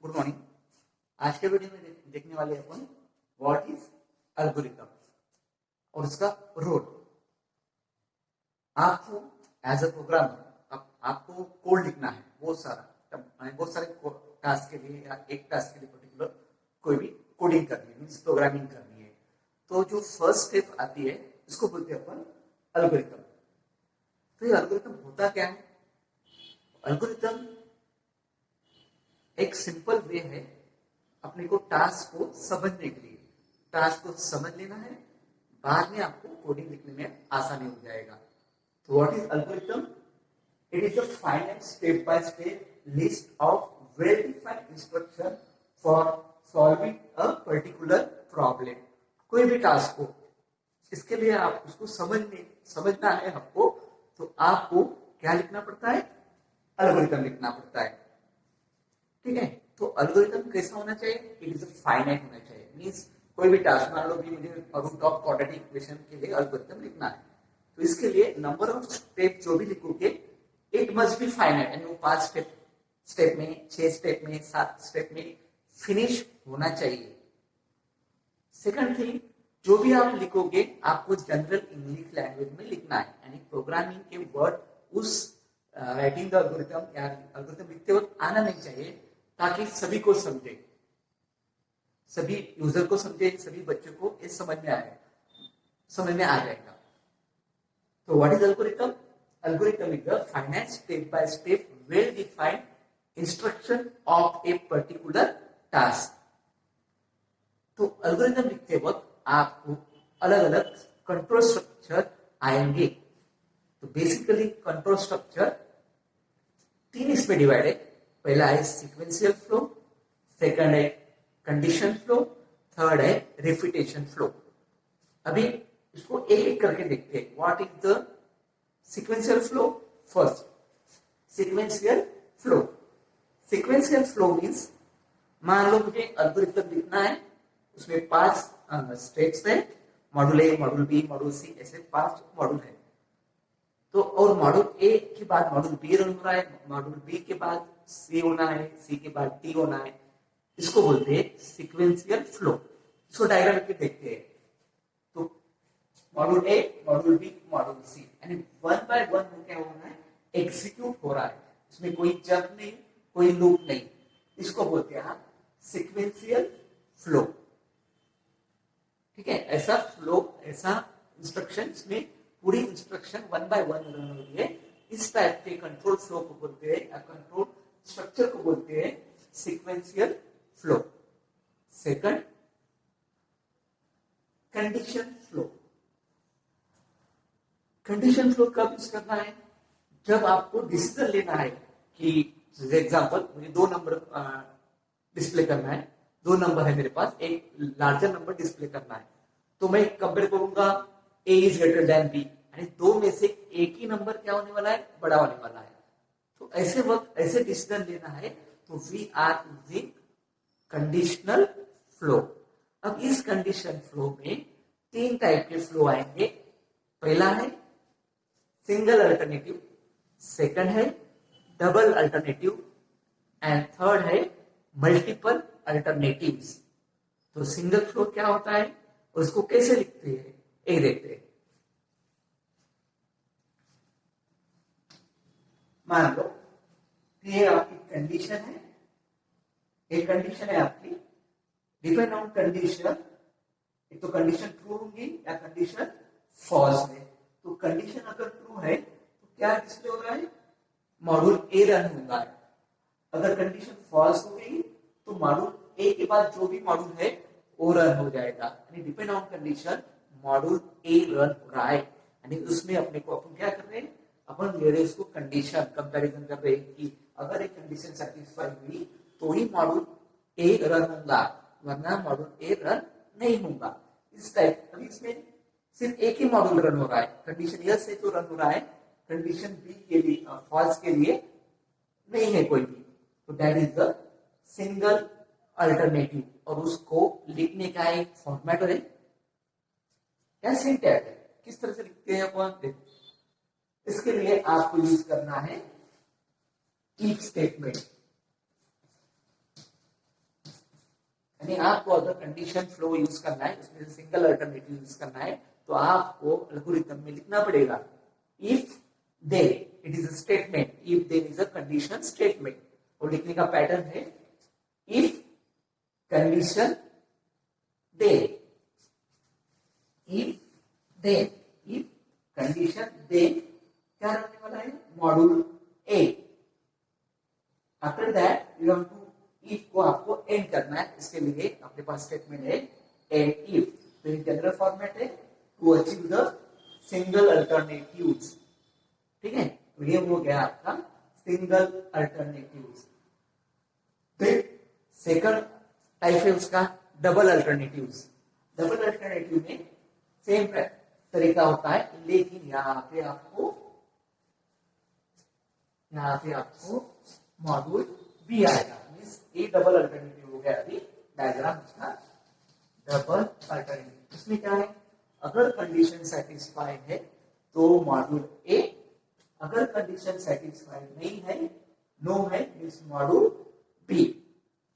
Good morning. आज के video में देखने वाले अपन व्हाट इज एल्गोरिथम और उसका रोल। आपको एज अ प्रोग्रामर आपको कोड लिखना है, बहुत सारे टास्क के लिए या एक टास्क के लिए पर्टिकुलर कोई भी कोडिंग करनी है, मीन्स प्रोग्रामिंग करनी है। तो जो फर्स्ट स्टेप आती है इसको बोलते हैं अपन एल्गोरिथम। तो ये एल्गोरिथम होता क्या है? एल्गोरिथम एक सिंपल वे है अपने को टास्क को समझने के लिए। टास्क को समझ लेना है, बाद में आपको कोडिंग लिखने में आसानी हो जाएगा। तो what is algorithm? It is the finite step by step list of well defined instruction for solving a particular problem. कोई भी टास्क हो, इसके लिए आप उसको समझना है आपको, तो आपको क्या लिखना पड़ता है? एल्गोरिथम लिखना पड़ता है। ठीक है, तो एल्गोरिथम कैसा होना चाहिए? इट इज फाइनाइट होना चाहिए। मींस कोई भी टास्क, मान लो कि मुझे रूट ऑफ क्वाड्रेटिक इक्वेशन के लिए एल्गोरिथम लिखना है, तो इसके लिए नंबर ऑफ स्टेप जो भी लिखोगे इट मस्ट बी फाइनाइट, यानी वो 5 स्टेप में, 6 स्टेप में, 7 स्टेप में फिनिश होना चाहिए। सेकंड थिंग, जो भी आप लिखोगे आपको जनरल इंग्लिश लैंग्वेज में लिखना है, यानी प्रोग्रामिंग के वर्ड उस राइटिंग द एल्गोरिथम या एल्गोरिथम लिखते वक्त आना नहीं चाहिए, ताकि सभी को समझे, सभी यूजर को समझे, सभी बच्चों को इस समझ में आ जाएगा। तो what is algorithm? Algorithm is the finite step by step well defined instruction of a particular task. तो एल्गोरिथम लिखते वक्त आपको अलग अलग कंट्रोल स्ट्रक्चर आएंगे। तो बेसिकली कंट्रोल स्ट्रक्चर 3 इसमें डिवाइड है। पहला है सीक्वेंशियल फ्लो, सेकंड है कंडीशन फ्लो, थर्ड है रिपीटेशन फ्लो। अभी इसको एक एक करके देखते हैं। What is the sequential flow? First, sequential flow. Sequential flow means, मान लो मुझे एल्गोरिथम लिखना है, उसमें 5 स्टेप्स है, module A, module B, module C, ऐसे 5 मॉड्यूल है। तो और मॉड्यूल ए के बाद मॉड्यूल बी रन हो रहा है, मॉड्यूल बी के बाद सी होना है, सी के बाद डी होना है। इसको बोलते हैं सीक्वेंशियल फ्लो। इसको डायग्राम करके देखते हैं। तो module A, module B, module C, यानी 1 बाय 1 क्या हो रहा है? एग्जीक्यूट हो रहा है। इसमें कोई जंप नहीं, कोई लूप नहीं। इसको बोलते हैं आप सीक्वेंशियल फ्लो। ठीक है, ऐसा फ्लो, ऐसा इंस्ट्रक्शन, इसमें पूरी इंस्ट्रक्शन 1 बाय 1 रन हो रही है। इस टाइप के कंट्रोल फ्लो को बोलते हैं, या कंट्रोल स्ट्रक्चर को बोलते हैं sequential flow. Second, condition flow. Condition flow कब यूज करना है? जब आपको डिसीजन लेना है कि एग्जांपल मुझे 2 नंबर डिस्प्ले करना है, 2 नंबर है मेरे पास, एक लार्जर नंबर डिस्प्ले करना है, तो मैं कंपेयर करूंगा a is greater than b, यानी 2 में से एक ही नंबर क्या होने वाला है? बड़ा होने वाला है। तो ऐसे वक्त ऐसे डिसीजन लेना है, तो we are using conditional flow. अब इस कंडीशन फ्लो में 3 टाइप के फ्लो आएंगे। पहला है सिंगल अल्टरनेटिव, सेकंड है डबल अल्टरनेटिव, एंड थर्ड है मल्टीपल अल्टरनेटिव्स। तो सिंगल फ्लो क्या होता है और उसको कैसे लिखते हैं, एक देखते हैं। मान लो ये आपकी कंडीशन है, एक कंडीशन है आपकी, डिपेंड ऑन कंडीशन, एक तो कंडीशन ट्रू होगी या कंडीशन फॉल्स है। तो कंडीशन अगर ट्रू है तो क्या डिस्प्ले हो रहा है? मॉड्यूल ए रन होगा। अगर कंडीशन फॉल्स हो गई तो मॉड्यूल ए के बाद जो भी मॉड्यूल है वो रन हो जाएगा। यानी depend on condition module A run हो रहा है, यानी उसमें अपने को अपन क्या कर रहे हैं? अपन ले रहे हैं उसको कंडीशन, कंपैरिजन कर रहे हैं कि अगर एक कंडीशन सेटिस्फाई हुई तो ही मॉड्यूल ए रन होगा, वरना मॉड्यूल ए रन नहीं होगा। इस टाइप, अभी इसमें सिर्फ एक ही मॉड्यूल रन हो रहा है, कंडीशन यस है तो रन हो रहा है, कंडीशन बी के लिए, फॉल्स के लिए नहीं है कोई भी। तो that is the single alternative, और उसको लिखने का एक फॉर्मेट है या सिंटैक्स है। किस तरह से लिखते हैं अपन? इसके लिए आपको यूज करना है इफ स्टेटमेंट। यानी आपको अगर कंडीशन फ्लो यूज करना है, उसमें से सिंगल अल्टरनेटिव यूज करना है, तो आपको एल्गोरिथम में लिखना पड़ेगा if then, it is a statement, if there is a condition statement. और लिखने का पैटर्न है if condition then, if then, if condition then क्या रखने वाला है, module A. After that you have to, if को आपको एंड करना है, इसके लिए आपके पास स्टेटमेंट है एंड इफ। तो ये जनरल फॉर्मेट है to achieve the single alternatives. ठीक है, तो ये हो गया आपका सिंगल अल्टरनेटिव्स। फिर सेकंड टाइप है उसका डबल अल्टरनेटिव्स। डबल अल्टरनेटिव में सेम तरीका होता है, लेकिन यहाँ पे आपको मॉड्यूल बी आएगा। मींस ए डबल अल्टरनेटिव हो गया। अभी डायग्राम उसका डबल अल्टरनेटिव, इसमें क्या है, अगर कंडीशन सेटिस्फाइड है तो मॉड्यूल ए, अगर कंडीशन सेटिस्फाइड नहीं है, नो है, मींस मॉड्यूल बी।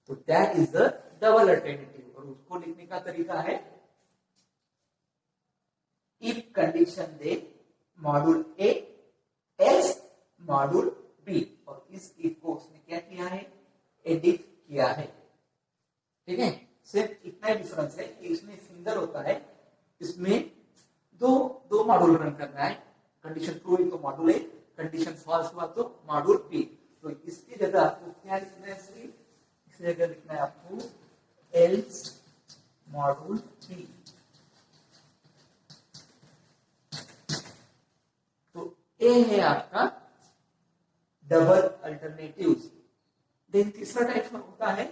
तो that is the double alternative. और उसको लिखने का तरीका है if condition then module A else module B. और इस इफ को उसने क्या किया है, एडिट किया है। ठीक है, सिर्फ इतना ही डिफरेंस है कि इसमें सिंगल होता है, इसमें दो मॉड्यूल रन करना है। कंडीशन ट्रू हुई तो मॉड्यूल ए, कंडीशन फॉल्स हुआ तो मॉड्यूल बी। तो इसकी जगह आपको क्या लिखना है, इसकी जगह लिखना है आपको एल्स मॉड्यूल बी। तो ए है आपका डबल अल्टरनेटिव्स। देन तीसरा टाइप होता है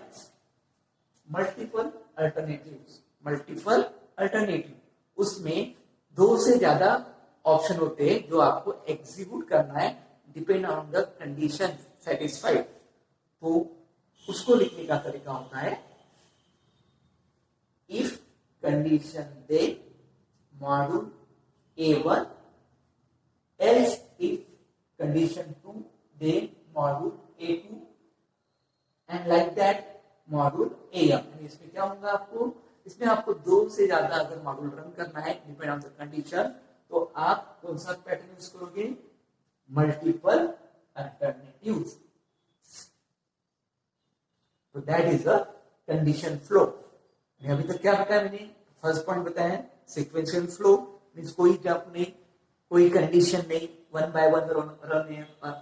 मल्टीपल अल्टरनेटिव्स। मल्टीपल अल्टरनेटिव, उसमें दो से ज्यादा ऑप्शन होते हैं जो आपको एग्जीक्यूट करना है depend on the condition satisfied. तो उसको लिखने का तरीका होता है if condition then module A one else if condition 2 then module A two and like that module M. इसमें क्या होगा, इसमें आपको दो से ज्यादा अगर मॉड्यूल रन करना है डिपेंड ऑन द कंडीशन, तो आप कौन सा पैटर्न यूज करोगे, मल्टीपल अल्टरनेटिव्स। तो that is a condition flow. अभी तक क्या बताया मैंने, फर्स्ट पॉइंट बताया सीक्वेंशियल फ्लो, मींस कोई जंप नहीं, कोई कंडीशन नहीं, वन बाय वन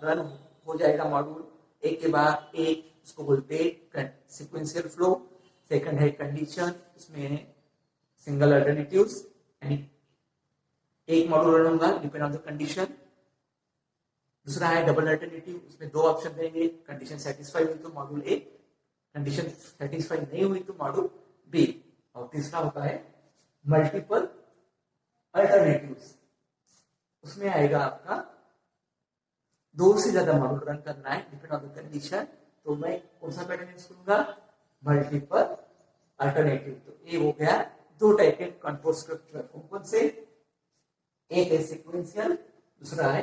रन हो जाएगा मॉड्यूल एक के बाद एक, इसको बोलते हैं सीक्वेंशियल फ्लो। सेकंड है कंडीशन, इसमें सिंगल अल्टरनेटिव्स, यानी एक मॉड्यूल रन होगा डिपेंड ऑन द कंडीशन। दूसरा है डबल अल्टरनेटिव, उसमें दो ऑप्शन देंगे, कंडीशन सेटिस्फाई हुई तो मॉड्यूल ए, कंडीशन सेटिस्फाई नहीं हुई तो मॉड्यूल बी। और तीसरा होता है मल्टीपल अल्टरनेटिव्स, उसमें आएगा आपका दो से ज्यादा मॉड्यूल रन करना है डिपेंड ऑन द कंडीशन, तो मैं कौन सा पैटर्न यूज करूंगा, मल्टीपल अल्टरनेटिव। तो ये हो गया दो टाइप के कंट्रोल स्ट्रक्चर, कौन से, एक है सीक्वेंशियल, दूसरा है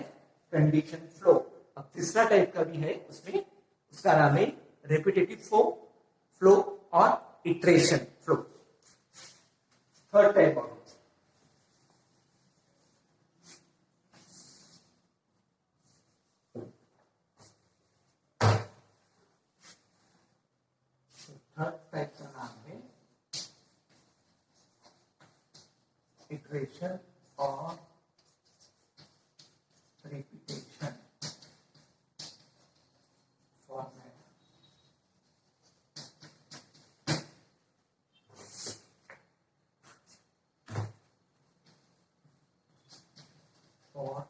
कंडीशन फ्लो। अब तीसरा टाइप का भी है, उसमें उसका नाम है रेपिटेटिव फ्लो और iteration flow. Third type of third type का नाम है इटरेशन और रिपीटेशन फॉर्मेट। और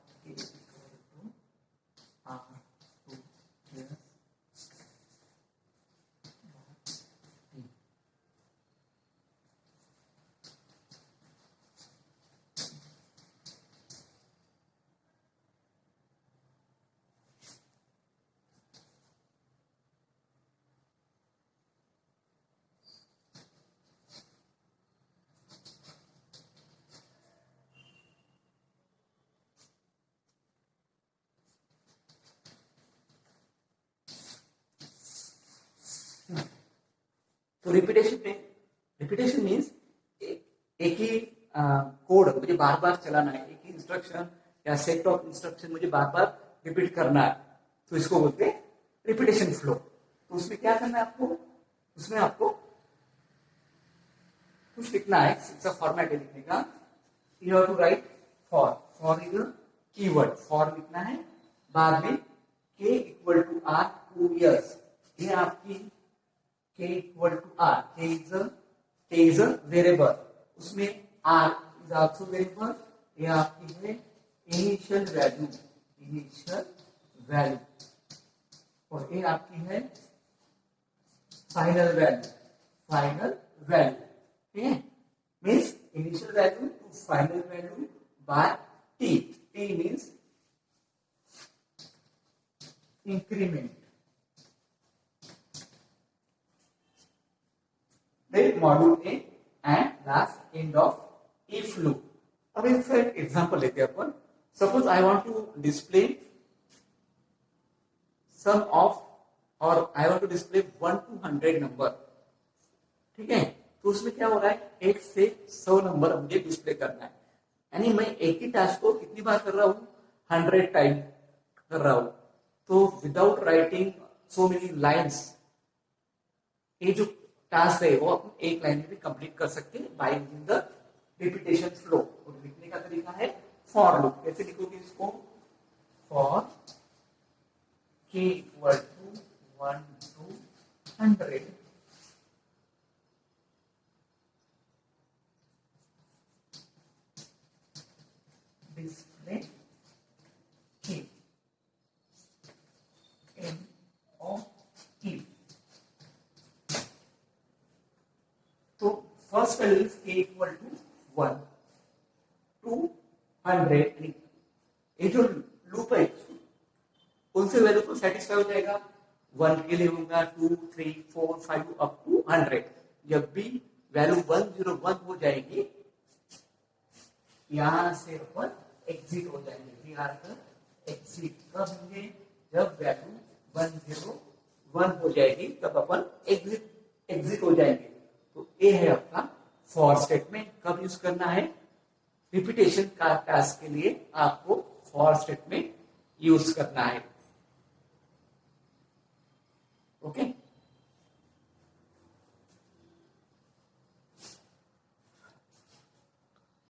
तो रिपीटेशन में रिपीटेशन मीन्स एक ही कोड मुझे बार बार चलाना है, एक ही इंस्ट्रक्शन या सेट ऑफ इंस्ट्रक्शन मुझे बार बार रिपीट करना है, तो इसको बोलते हैं रिपीटेशन फ्लो। तो उसमें क्या करना है आपको, उसमें आपको कुछ लिखना है, इसका फॉर्मेट है लिखने का। You have to write for, for is keyword, for लिखना है, बाद में k equal to r 2 years, ये आपकी k equal to r, k is a variable, उसमें r इज आल्सो वेरिएबल, ये आपकी है इनिशियल वैल्यू, इनिशियल वैल्यू, और ये आपकी है फाइनल वैल्यू, फाइनल वैल्यू, ठीक है। Means initial value to final value by t, t means increment, then module A and last end of if loop। अब इसका एक एग्जांपल लेते हैं अपन। Suppose I want to display some of, और I want to display 1 to 100 number, ठीक है। तो उसमें क्या हो रहा है, 1 से 100 नंबर मुझे डिस्प्ले करना है, यानी मैं एक ही टास्क को कितनी बार कर रहा हूँ, 100 टाइम कर रहा हूँ। तो without writing so many lines, ये जो टास्क है वो अपन एक लाइन में भी कंप्लीट कर सकते हैं by using the repetition flow. और लिखने का तरीका है फॉर लूप। कैसे लिखोगे इसको, for k equal to 1 to 100, display k end of if। तो first value is k equal to 1 to 100, ये जो लूप है उनसे वैल्यू को सेटिस्फाई हो जाएगा, 1 के लिए होगा 2 3 4 5 अप टू 100। जब भी वैल्यू 101 हो जाएगी, यहां से अपन एग्जिट हो जाएंगे, एग्जिट कब होंगे, जब वैल्यू 101 हो जाएगी तब अपन एग्जिट हो जाएंगे। तो ये है आपका फॉर स्टेटमेंट। कब यूज करना है, रिपीटेशन का टास्क के लिए आपको फॉर स्टेटमेंट यूज करना है, ओके।